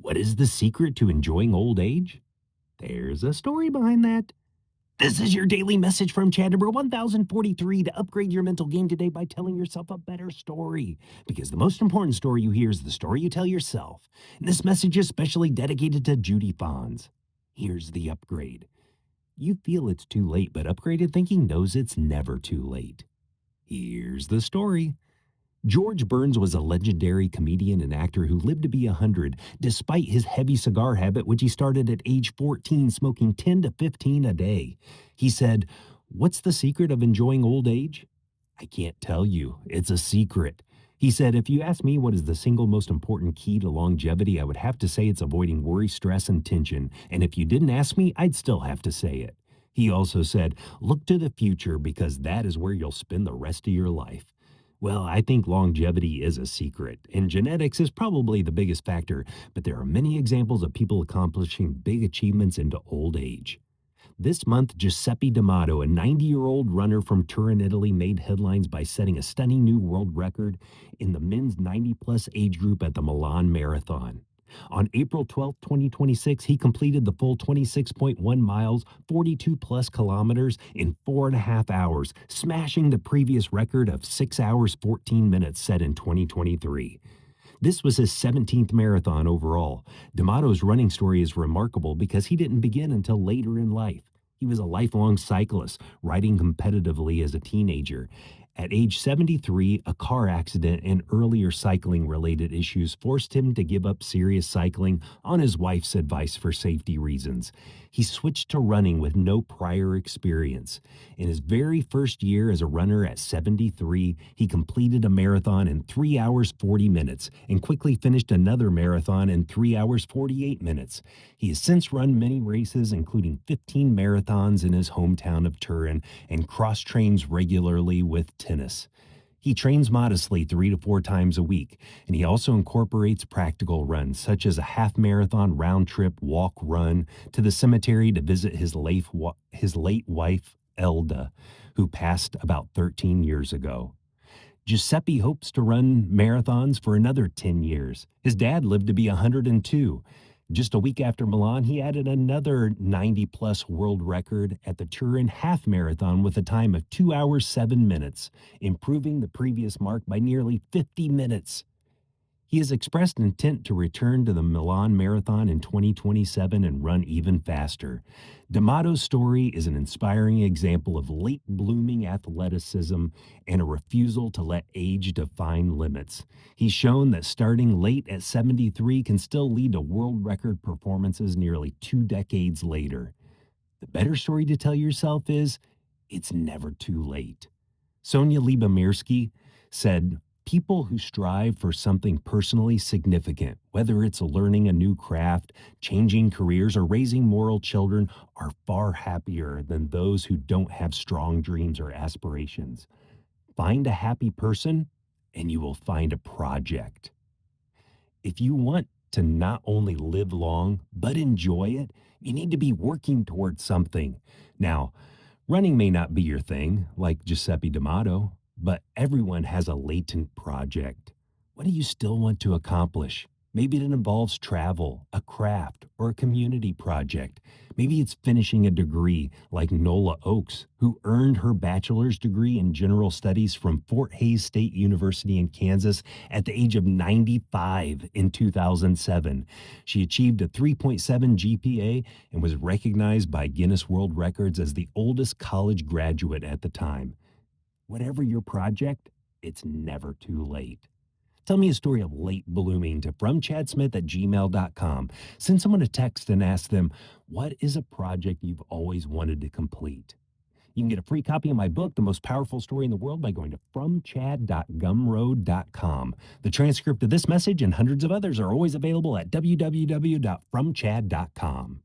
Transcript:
What is the secret to enjoying old age? There's a story behind that. This is your daily message from Chad number 1043 to upgrade your mental game today by telling yourself a better story. Because the most important story you hear is the story you tell yourself. And this message is specially dedicated to Judy Fonz. Here's the upgrade. You feel it's too late, but upgraded thinking knows it's never too late. Here's the story. George Burns was a legendary comedian and actor who lived to be 100, despite his heavy cigar habit, which he started at age 14, smoking 10 to 15 a day. He said, "What's the secret of enjoying old age? I can't tell you. It's a secret." He said, "If you ask me what is the single most important key to longevity, I would have to say it's avoiding worry, stress, and tension. And if you didn't ask me, I'd still have to say it." He also said, "Look to the future because that is where you'll spend the rest of your life." Well, I think longevity is a secret, and genetics is probably the biggest factor, but there are many examples of people accomplishing big achievements into old age. This month, Giuseppe Damato, a 90-year-old runner from Turin, Italy, made headlines by setting a stunning new world record in the men's 90-plus age group at the Milan Marathon. On April 12, 2026, he completed the full 26.1 miles, 42-plus kilometers in 4.5 hours, smashing the previous record of 6 hours, 14 minutes set in 2023. This was his 17th marathon overall. D'Amato's running story is remarkable because he didn't begin until later in life. He was a lifelong cyclist, riding competitively as a teenager. At age 73, a car accident and earlier cycling related issues forced him to give up serious cycling on his wife's advice for safety reasons. He switched to running with no prior experience. In his very first year as a runner at 73, he completed a marathon in 3 hours 40 minutes and quickly finished another marathon in 3 hours 48 minutes. He has since run many races, including 15 marathons in his hometown of Turin, and cross-trains regularly with tennis. He trains modestly 3 to 4 times a week, and he also incorporates practical runs, such as a half marathon round trip walk run to the cemetery to visit his late wife, Elda, who passed about 13 years ago. Giuseppe hopes to run marathons for another 10 years. His dad lived to be 102. Just a week after Milan, he added another 90-plus world record at the Turin Half Marathon with a time of 2 hours 7 minutes, improving the previous mark by nearly 50 minutes. He has expressed intent to return to the Milan Marathon in 2027 and run even faster. D'Amato's story is an inspiring example of late blooming athleticism and a refusal to let age define limits. He's shown that starting late at 73 can still lead to world record performances nearly 2 decades later. The better story to tell yourself is it's never too late. Sonia Lyubomirsky said, "People who strive for something personally significant, whether it's learning a new craft, changing careers, or raising moral children, are far happier than those who don't have strong dreams or aspirations. Find a happy person, and you will find a project." If you want to not only live long, but enjoy it, you need to be working towards something. Now, running may not be your thing, like Giuseppe Damato, but everyone has a latent project. What do you still want to accomplish? Maybe it involves travel, a craft, or a community project. Maybe it's finishing a degree like Nola Oakes, who earned her bachelor's degree in general studies from Fort Hays State University in Kansas at the age of 95 in 2007. She achieved a 3.7 GPA and was recognized by Guinness World Records as the oldest college graduate at the time. Whatever your project, it's never too late. Tell me a story of late blooming to fromchadsmith@gmail.com. Send someone a text and ask them, what is a project you've always wanted to complete? You can get a free copy of my book, The Most Powerful Story in the World, by going to fromchad.gumroad.com. The transcript of this message and hundreds of others are always available at www.fromchad.com.